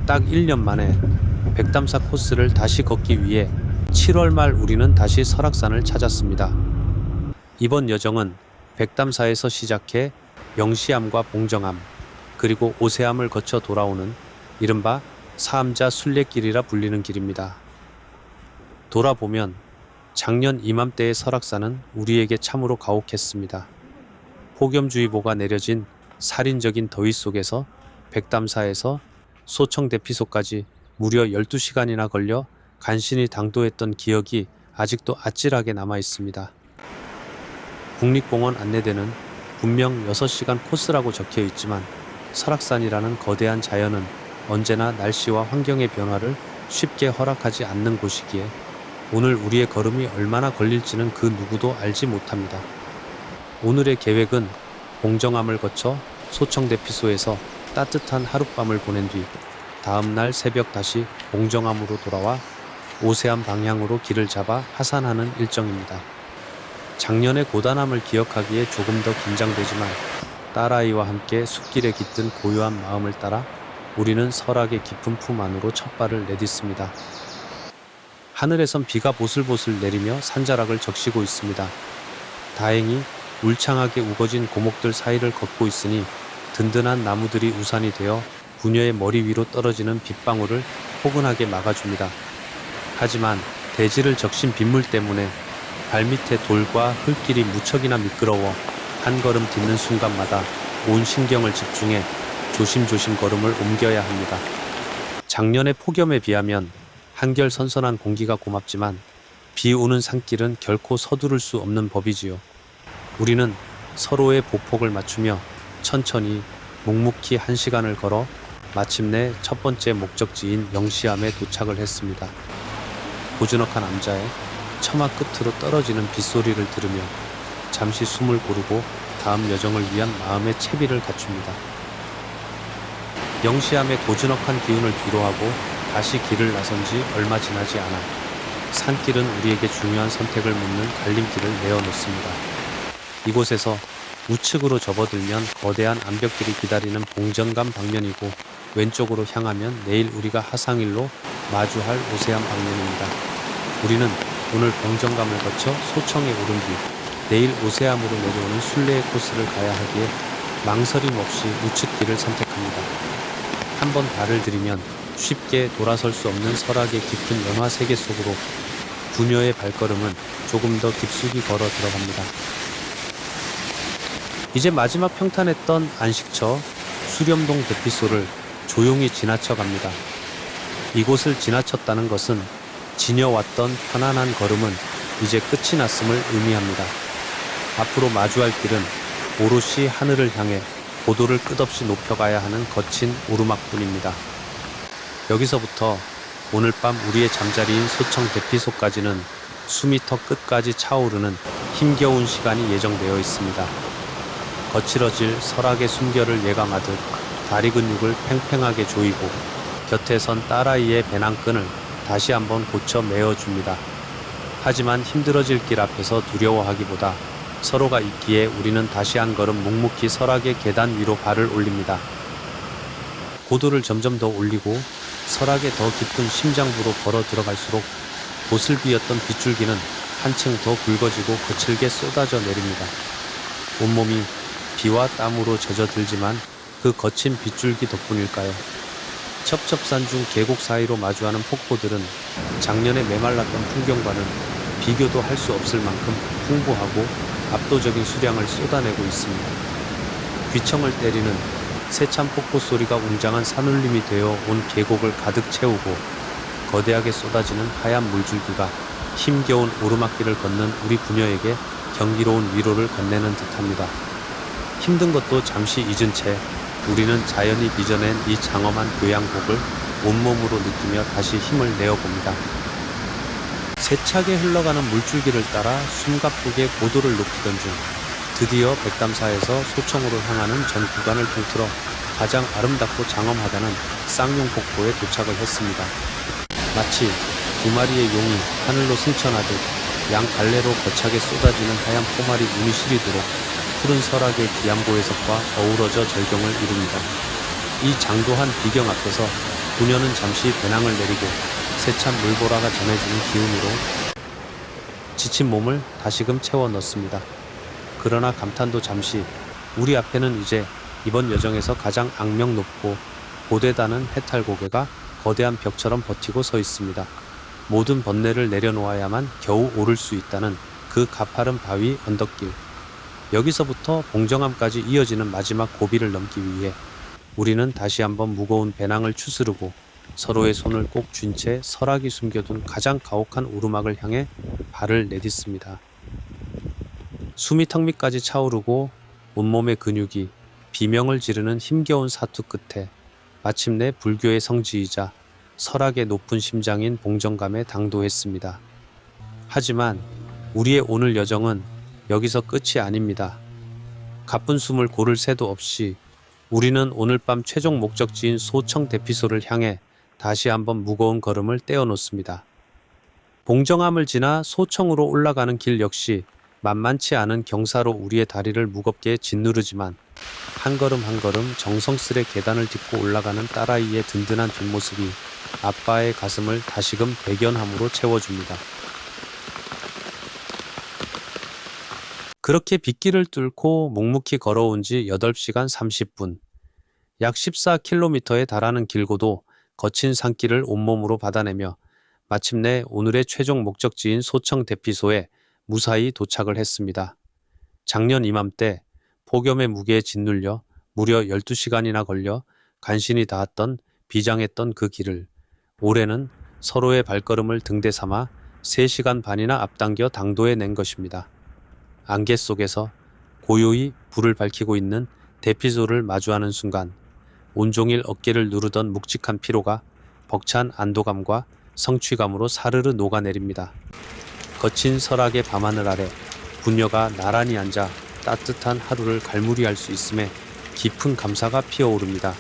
딱 1년 만에 백담사 코스를 다시 걷기 위해 7월 말 우리는 다시 설악산을 찾았습니다. 이번 여정은 백담사에서 시작해 영시암과 봉정암, 그리고 오세암을 거쳐 돌아오는 이른바 사암자 순례길이라 불리는 길입니다. 돌아보면 작년 이맘때의 설악산은 우리에게 참으로 가혹했습니다. 폭염주의보가 내려진 살인적인 더위 속에서 백담사에서 소청대피소까지 무려 12시간이나 걸려 간신히 당도했던 기억이 아직도 아찔하게 남아 있습니다. 국립공원 안내대는 분명 6시간 코스라고 적혀 있지만 설악산이라는 거대한 자연은 언제나 날씨와 환경의 변화를 쉽게 허락하지 않는 곳이기에 오늘 우리의 걸음이 얼마나 걸릴지는 그 누구도 알지 못합니다. 오늘의 계획은 봉정암을 거쳐 소청대피소에서 따뜻한 하룻밤을 보낸 뒤 다음날 새벽 다시 봉정암으로 돌아와 오세암 방향으로 길을 잡아 하산하는 일정입니다. 작년의 고단함을 기억하기에 조금 더 긴장되지만 딸아이와 함께 숲길에 깃든 고요한 마음을 따라 우리는 설악의 깊은 품 안으로 첫 발을 내딛습니다. 하늘에선 비가 보슬보슬 내리며 산자락을 적시고 있습니다. 다행히 울창하게 우거진 고목들 사이를 걷고 있으니 든든한 나무들이 우산이 되어 부녀의 머리 위로 떨어지는 빗방울을 포근하게 막아줍니다. 하지만 대지를 적신 빗물 때문에 발밑에 돌과 흙길이 무척이나 미끄러워 한 걸음 딛는 순간마다 온 신경을 집중해 조심조심 걸음을 옮겨야 합니다. 작년의 폭염에 비하면 한결 선선한 공기가 고맙지만 비 오는 산길은 결코 서두를 수 없는 법이지요. 우리는 서로의 보폭을 맞추며 천천히 묵묵히 1시간을 걸어 마침내 첫 번째 목적지인 영시암에 도착을 했습니다. 고즈넉한 암자에 처마 끝으로 떨어지는 빗소리를 들으며 잠시 숨을 고르고 다음 여정을 위한 마음의 채비를 갖춥니다. 영시암의 고즈넉한 기운을 뒤로하고 다시 길을 나선 지 얼마 지나지 않아 산길은 우리에게 중요한 선택을 묻는 갈림길을 내어놓습니다. 이곳에서 우측으로 접어들면 거대한 암벽들이 기다리는 봉정암 방면이고 왼쪽으로 향하면 내일 우리가 하상일로 마주할 오세암 방면입니다. 우리는 오늘 봉정암을 거쳐 소청에 오른 뒤 내일 오세암으로 내려오는 순례의 코스를 가야 하기에 망설임 없이 우측길을 선택합니다. 한번 발을 들이면 쉽게 돌아설 수 없는 설악의 깊은 연화 세계 속으로 부녀의 발걸음은 조금 더 깊숙이 걸어 들어갑니다. 이제 마지막 평탄했던 안식처 수렴동 대피소를 조용히 지나쳐 갑니다. 이곳을 지나쳤다는 것은 지녀왔던 편안한 걸음은 이제 끝이 났음을 의미합니다. 앞으로 마주할 길은 오롯이 하늘을 향해 고도를 끝없이 높여가야 하는 거친 오르막뿐입니다. 여기서부터 오늘 밤 우리의 잠자리인 소청 대피소까지는 수미터 끝까지 차오르는 힘겨운 시간이 예정되어 있습니다. 거칠어질 설악의 숨결을 예감하듯 다리 근육을 팽팽하게 조이고 곁에 선 딸아이의 배낭끈을 다시 한번 고쳐 메어줍니다. 하지만 힘들어질 길 앞에서 두려워하기보다 서로가 있기에 우리는 다시 한 걸음 묵묵히 설악의 계단 위로 발을 올립니다. 고도를 점점 더 올리고 설악의 더 깊은 심장부로 걸어 들어갈수록 보슬비었던 빗줄기는 한층 더 굵어지고 거칠게 쏟아져 내립니다. 온몸이 비와 땀으로 젖어들지만 그 거친 빗줄기 덕분일까요? 첩첩산중 계곡 사이로 마주하는 폭포들은 작년에 메말랐던 풍경과는 비교도 할 수 없을 만큼 풍부하고 압도적인 수량을 쏟아내고 있습니다. 귀청을 때리는 세찬 폭포 소리가 웅장한 산울림이 되어 온 계곡을 가득 채우고 거대하게 쏟아지는 하얀 물줄기가 힘겨운 오르막길을 걷는 우리 부녀에게 경이로운 위로를 건네는 듯합니다. 힘든 것도 잠시 잊은 채 우리는 자연이 빚어낸 이 장엄한 교양곡을 온몸으로 느끼며 다시 힘을 내어봅니다. 세차게 흘러가는 물줄기를 따라 숨가쁘게 고도를 높이던 중 드디어 백담사에서 소청으로 향하는 전 구간을 통틀어 가장 아름답고 장엄하다는 쌍용폭포에 도착을 했습니다. 마치 두 마리의 용이 하늘로 승천하듯 양 갈래로 거차게 쏟아지는 하얀 포말이 눈이 시리도록 푸른 설악의 기암고해석과 어우러져 절경을 이룹니다. 이 장도한 비경 앞에서 부녀는 잠시 배낭을 내리고 세찬 물보라가 전해주는 기운으로 지친 몸을 다시금 채워 넣습니다. 그러나 감탄도 잠시. 우리 앞에는 이제 이번 여정에서 가장 악명 높고 고대다는 해탈고개가 거대한 벽처럼 버티고 서 있습니다. 모든 번뇌를 내려놓아야만 겨우 오를 수 있다는 그 가파른 바위 언덕길. 여기서부터 봉정암까지 이어지는 마지막 고비를 넘기 위해 우리는 다시 한번 무거운 배낭을 추스르고 서로의 손을 꼭 쥔 채 설악이 숨겨둔 가장 가혹한 오르막을 향해 발을 내딛습니다. 숨이 턱 밑까지 차오르고 온몸의 근육이 비명을 지르는 힘겨운 사투 끝에 마침내 불교의 성지이자 설악의 높은 심장인 봉정감에 당도했습니다. 하지만 우리의 오늘 여정은 여기서 끝이 아닙니다. 가쁜 숨을 고를 새도 없이 우리는 오늘 밤 최종 목적지인 소청 대피소를 향해 다시 한번 무거운 걸음을 떼어놓습니다. 봉정암을 지나 소청으로 올라가는 길 역시 만만치 않은 경사로 우리의 다리를 무겁게 짓누르지만 한 걸음 한 걸음 정성스레 계단을 딛고 올라가는 딸아이의 든든한 뒷모습이 아빠의 가슴을 다시금 대견함으로 채워줍니다. 그렇게 빗길을 뚫고 묵묵히 걸어온 지 8시간 30분. 약 14km에 달하는 길고도 거친 산길을 온몸으로 받아내며 마침내 오늘의 최종 목적지인 소청 대피소에 무사히 도착을 했습니다. 작년 이맘때 폭염의 무게에 짓눌려 무려 12시간이나 걸려 간신히 닿았던 비장했던 그 길을 올해는 서로의 발걸음을 등대 삼아 3시간 반이나 앞당겨 당도해낸 것입니다. 안개 속에서 고요히 불을 밝히고 있는 대피소를 마주하는 순간 온종일 어깨를 누르던 묵직한 피로가 벅찬 안도감과 성취감으로 사르르 녹아내립니다. 거친 설악의 밤하늘 아래 부녀가 나란히 앉아 따뜻한 하루를 갈무리할 수 있음에 깊은 감사가 피어오릅니다.